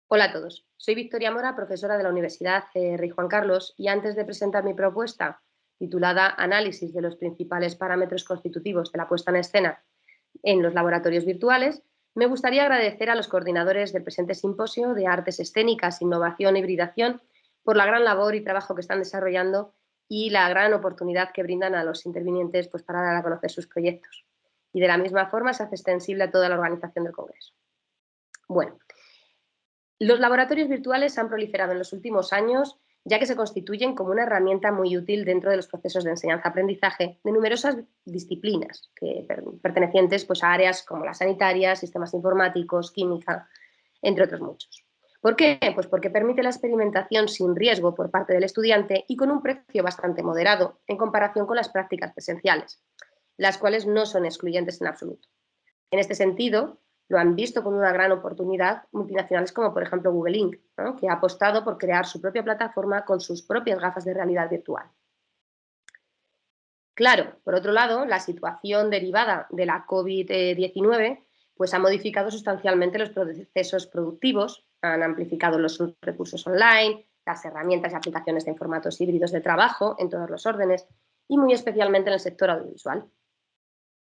Hola a todos, soy Victoria Mora, profesora de la Universidad Rey Juan Carlos, y antes de presentar mi propuesta titulada Análisis de los principales parámetros constitutivos de la puesta en escena en los laboratorios virtuales, me gustaría agradecer a los coordinadores del presente simposio de Artes Escénicas, Innovación e Hibridación por la gran labor y trabajo que están desarrollando y la gran oportunidad que brindan a los intervinientes para dar a conocer sus proyectos. Y de la misma forma se hace extensible a toda la organización del Congreso. Bueno, los laboratorios virtuales han proliferado en los últimos años, ya que se constituyen como una herramienta muy útil dentro de los procesos de enseñanza-aprendizaje de numerosas disciplinas pertenecientes a áreas como las sanitarias, sistemas informáticos, química, entre otros muchos. ¿Por qué? Pues porque permite la experimentación sin riesgo por parte del estudiante y con un precio bastante moderado en comparación con las prácticas presenciales, las cuales no son excluyentes en absoluto. En este sentido, lo han visto como una gran oportunidad multinacionales como por ejemplo Google Inc., ¿no?, que ha apostado por crear su propia plataforma con sus propias gafas de realidad virtual. Claro, por otro lado, la situación derivada de la COVID-19 ha modificado sustancialmente los procesos productivos, han amplificado los recursos online, las herramientas y aplicaciones de formatos híbridos de trabajo en todos los órdenes y muy especialmente en el sector audiovisual.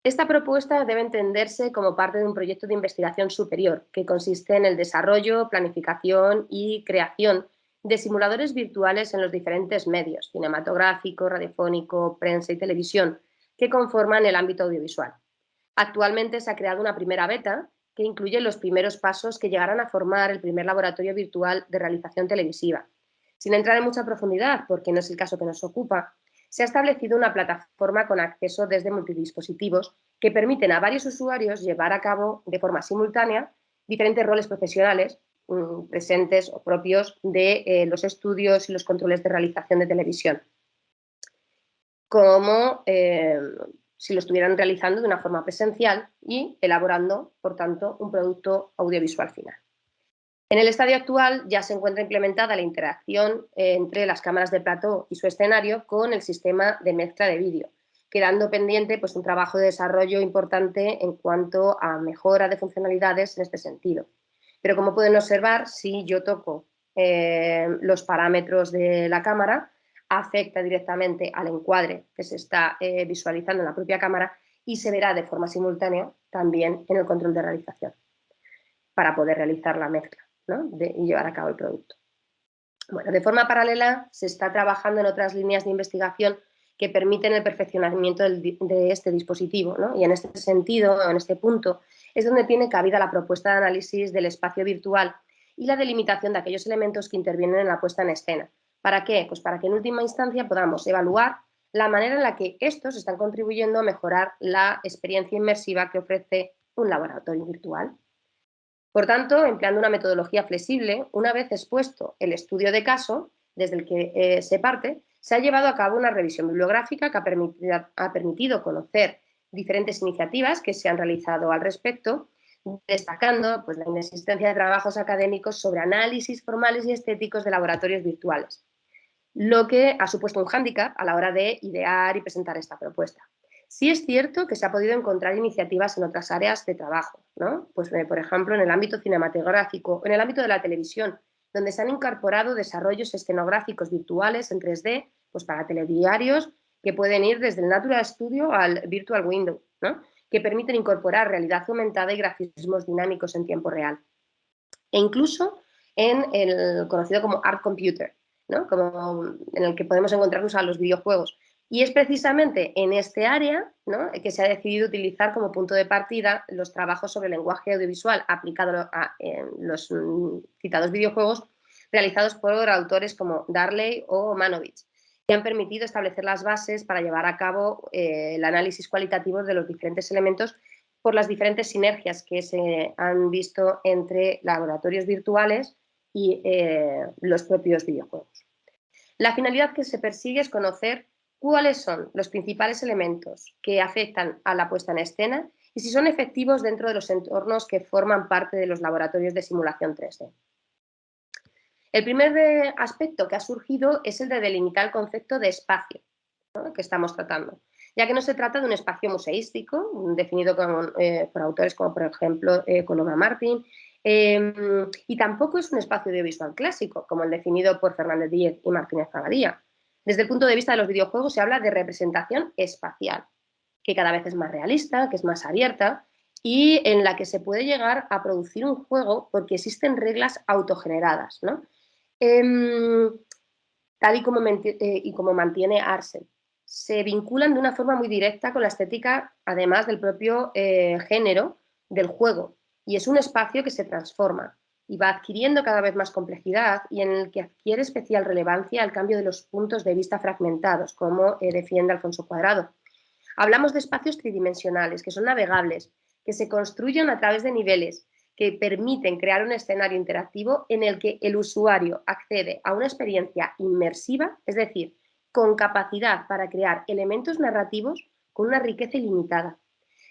Esta propuesta debe entenderse como parte de un proyecto de investigación superior que consiste en el desarrollo, planificación y creación de simuladores virtuales en los diferentes medios cinematográfico, radiofónico, prensa y televisión que conforman el ámbito audiovisual. Actualmente se ha creado una primera beta que incluye los primeros pasos que llegarán a formar el primer laboratorio virtual de realización televisiva. Sin entrar en mucha profundidad, porque no es el caso que nos ocupa, se ha establecido una plataforma con acceso desde multidispositivos que permiten a varios usuarios llevar a cabo de forma simultánea diferentes roles profesionales presentes o propios de los estudios y los controles de realización de televisión, como si lo estuvieran realizando de una forma presencial y elaborando, por tanto, un producto audiovisual final. En el estadio actual ya se encuentra implementada la interacción entre las cámaras de plató y su escenario con el sistema de mezcla de vídeo, quedando pendiente un trabajo de desarrollo importante en cuanto a mejora de funcionalidades en este sentido. Pero como pueden observar, si yo toco los parámetros de la cámara, afecta directamente al encuadre que se está visualizando en la propia cámara y se verá de forma simultánea también en el control de realización para poder realizar la mezcla, ¿no?, y llevar a cabo el producto. Bueno, de forma paralela se está trabajando en otras líneas de investigación que permiten el perfeccionamiento de este dispositivo, ¿no? Y en este sentido, en este punto, es donde tiene cabida la propuesta de análisis del espacio virtual y la delimitación de aquellos elementos que intervienen en la puesta en escena. ¿Para qué? Pues para que en última instancia podamos evaluar la manera en la que estos están contribuyendo a mejorar la experiencia inmersiva que ofrece un laboratorio virtual. Por tanto, empleando una metodología flexible, una vez expuesto el estudio de caso desde el que se parte, se ha llevado a cabo una revisión bibliográfica que ha permitido conocer diferentes iniciativas que se han realizado al respecto, destacando la inexistencia de trabajos académicos sobre análisis formales y estéticos de laboratorios virtuales, lo que ha supuesto un hándicap a la hora de idear y presentar esta propuesta. Sí es cierto que se ha podido encontrar iniciativas en otras áreas de trabajo, ¿no? Por ejemplo, en el ámbito cinematográfico, en el ámbito de la televisión, donde se han incorporado desarrollos escenográficos virtuales en 3D para telediarios que pueden ir desde el Natural Studio al Virtual Window, ¿no?, que permiten incorporar realidad aumentada y grafismos dinámicos en tiempo real. E incluso en el conocido como Art Computer, ¿no?, como en el que podemos encontrarnos a los videojuegos. Y es precisamente en este área, ¿no?, que se ha decidido utilizar como punto de partida los trabajos sobre lenguaje audiovisual aplicado a los citados videojuegos realizados por autores como Darley o Manovich, que han permitido establecer las bases para llevar a cabo el análisis cualitativo de los diferentes elementos por las diferentes sinergias que se han visto entre laboratorios virtuales y los propios videojuegos. La finalidad que se persigue es conocer cuáles son los principales elementos que afectan a la puesta en escena y si son efectivos dentro de los entornos que forman parte de los laboratorios de simulación 3D. El primer aspecto que ha surgido es el de delimitar el concepto de espacio, ¿no?, que estamos tratando, ya que no se trata de un espacio museístico definido por autores como, por ejemplo, Coloma Martin, Y tampoco es un espacio audiovisual clásico, como el definido por Fernández Díez y Martínez Abadía. Desde el punto de vista de los videojuegos se habla de representación espacial, que cada vez es más realista, que es más abierta y en la que se puede llegar a producir un juego porque existen reglas autogeneradas, ¿no? Tal y como mantiene Arsen. Se vinculan de una forma muy directa con la estética, además del propio género del juego, y es un espacio que se transforma y va adquiriendo cada vez más complejidad y en el que adquiere especial relevancia el cambio de los puntos de vista fragmentados, como defiende Alfonso Cuadrado. Hablamos de espacios tridimensionales, que son navegables, que se construyen a través de niveles, que permiten crear un escenario interactivo en el que el usuario accede a una experiencia inmersiva, es decir, con capacidad para crear elementos narrativos con una riqueza ilimitada.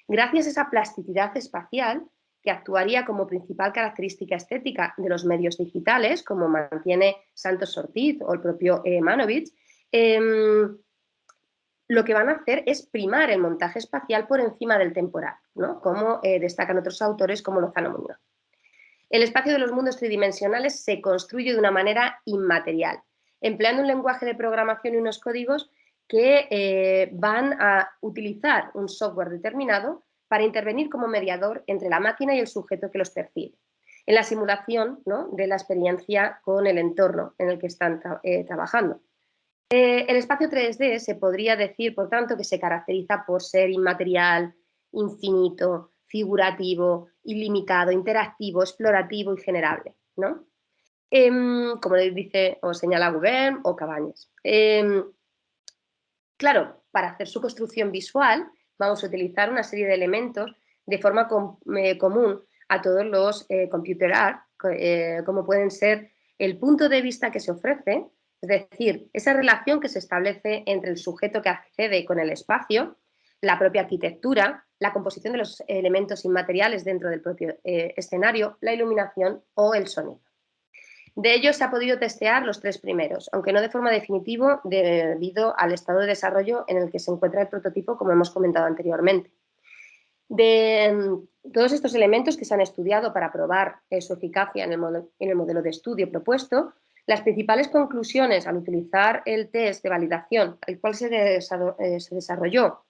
Gracias a esa plasticidad espacial, que actuaría como principal característica estética de los medios digitales, como mantiene Santos Ortiz o el propio Manovich, lo que van a hacer es primar el montaje espacial por encima del temporal, ¿no? Como destacan otros autores como Lozano Muñoz. El espacio de los mundos tridimensionales se construye de una manera inmaterial, empleando un lenguaje de programación y unos códigos que van a utilizar un software determinado para intervenir como mediador entre la máquina y el sujeto que los percibe, en la simulación, ¿no?, de la experiencia con el entorno en el que están trabajando. El espacio 3D se podría decir, por tanto, que se caracteriza por ser inmaterial, infinito, figurativo, ilimitado, interactivo, explorativo y generable, ¿no? Como dice o señala Gubern o Cabañes. Claro, para hacer su construcción visual vamos a utilizar una serie de elementos de forma común a todos los computer art, como pueden ser el punto de vista que se ofrece, es decir, esa relación que se establece entre el sujeto que accede con el espacio, la propia arquitectura, la composición de los elementos inmateriales dentro del propio escenario, la iluminación o el sonido. De ellos se ha podido testear los tres primeros, aunque no de forma definitiva debido al estado de desarrollo en el que se encuentra el prototipo, como hemos comentado anteriormente. De todos estos elementos que se han estudiado para probar su eficacia en el modelo de estudio propuesto, las principales conclusiones al utilizar el test de validación, el cual se desarrolló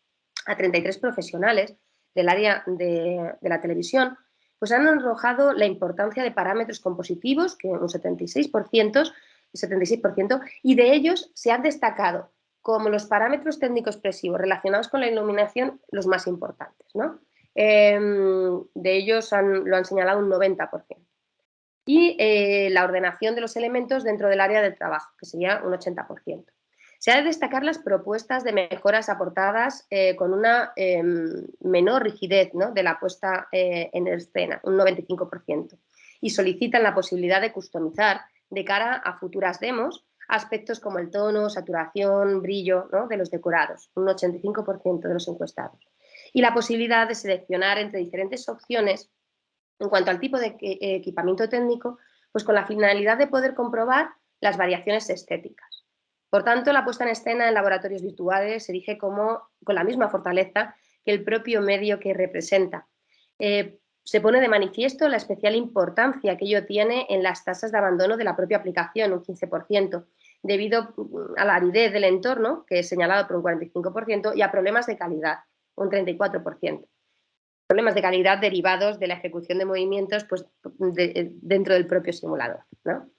a 33 profesionales del área de la televisión, pues han arrojado la importancia de parámetros compositivos, que un 76%, y de ellos se han destacado como los parámetros técnico-expresivos relacionados con la iluminación los más importantes, ¿no? De ellos lo han señalado un 90%. Y la ordenación de los elementos dentro del área del trabajo, que sería un 80%. Se ha de destacar las propuestas de mejoras aportadas con una menor rigidez, ¿no?, de la puesta en escena, un 95%, y solicitan la posibilidad de customizar de cara a futuras demos aspectos como el tono, saturación, brillo, ¿no?, de los decorados, un 85% de los encuestados, y la posibilidad de seleccionar entre diferentes opciones en cuanto al tipo de equipamiento técnico, pues con la finalidad de poder comprobar las variaciones estéticas. Por tanto, la puesta en escena en laboratorios virtuales se erige como con la misma fortaleza que el propio medio que representa. Se pone de manifiesto la especial importancia que ello tiene en las tasas de abandono de la propia aplicación, un 15%, debido a la aridez del entorno, que es señalado por un 45%, y a problemas de calidad, un 34%. Problemas de calidad derivados de la ejecución de movimientos pues, dentro del propio simulador, ¿no?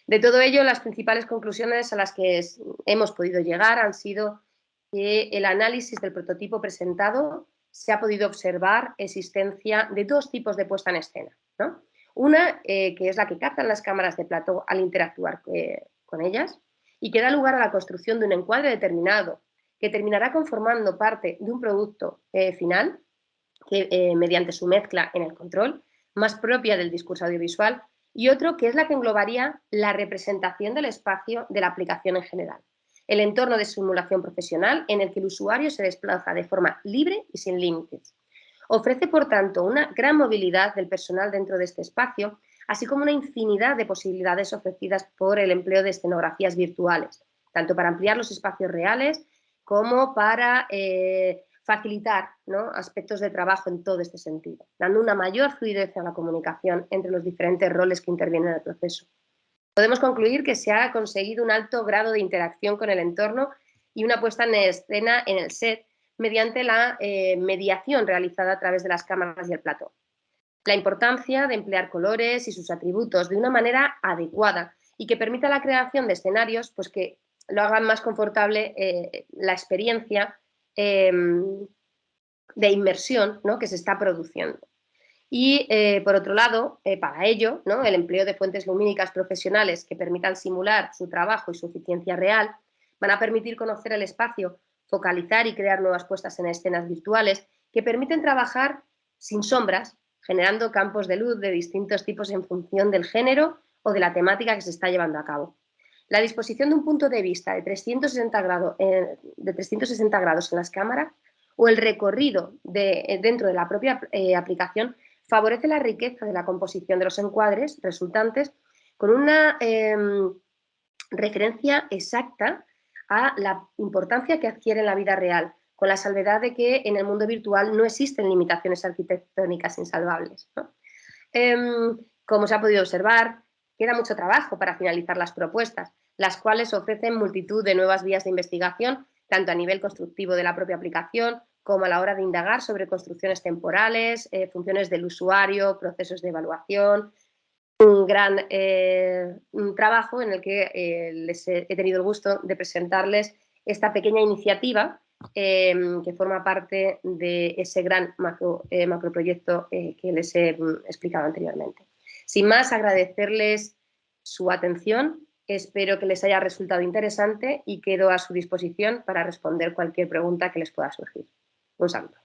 De todo ello, las principales conclusiones a las que hemos podido llegar han sido que el análisis del prototipo presentado se ha podido observar existencia de dos tipos de puesta en escena, ¿no? Una, que es la que captan las cámaras de plató al interactuar con ellas y que da lugar a la construcción de un encuadre determinado que terminará conformando parte de un producto final que, mediante su mezcla en el control, más propia del discurso audiovisual, y otro que es la que englobaría la representación del espacio de la aplicación en general, el entorno de simulación profesional en el que el usuario se desplaza de forma libre y sin límites. Ofrece, por tanto, una gran movilidad del personal dentro de este espacio, así como una infinidad de posibilidades ofrecidas por el empleo de escenografías virtuales, tanto para ampliar los espacios reales como para facilitar, ¿no?, aspectos de trabajo en todo este sentido, dando una mayor fluidez a la comunicación entre los diferentes roles que intervienen en el proceso. Podemos concluir que se ha conseguido un alto grado de interacción con el entorno y una puesta en escena en el set mediante la mediación realizada a través de las cámaras y el plató. La importancia de emplear colores y sus atributos de una manera adecuada y que permita la creación de escenarios pues, que lo hagan más confortable la experiencia de inmersión, ¿no?, que se está produciendo. Y, por otro lado, para ello, ¿no?, el empleo de fuentes lumínicas profesionales que permitan simular su trabajo y su eficiencia real van a permitir conocer el espacio, focalizar y crear nuevas puestas en escenas virtuales que permiten trabajar sin sombras, generando campos de luz de distintos tipos en función del género o de la temática que se está llevando a cabo. La disposición de un punto de vista de 360 grados en las cámaras o el recorrido dentro de la propia aplicación favorece la riqueza de la composición de los encuadres resultantes con una referencia exacta a la importancia que adquiere en la vida real, con la salvedad de que en el mundo virtual no existen limitaciones arquitectónicas insalvables, ¿no? Como se ha podido observar, queda mucho trabajo para finalizar las propuestas, las cuales ofrecen multitud de nuevas vías de investigación, tanto a nivel constructivo de la propia aplicación, como a la hora de indagar sobre construcciones temporales, funciones del usuario, procesos de evaluación. Un gran trabajo en el que les he tenido el gusto de presentarles esta pequeña iniciativa que forma parte de ese gran macroproyecto que les he explicado anteriormente. Sin más, agradecerles su atención, espero que les haya resultado interesante y quedo a su disposición para responder cualquier pregunta que les pueda surgir. Un saludo.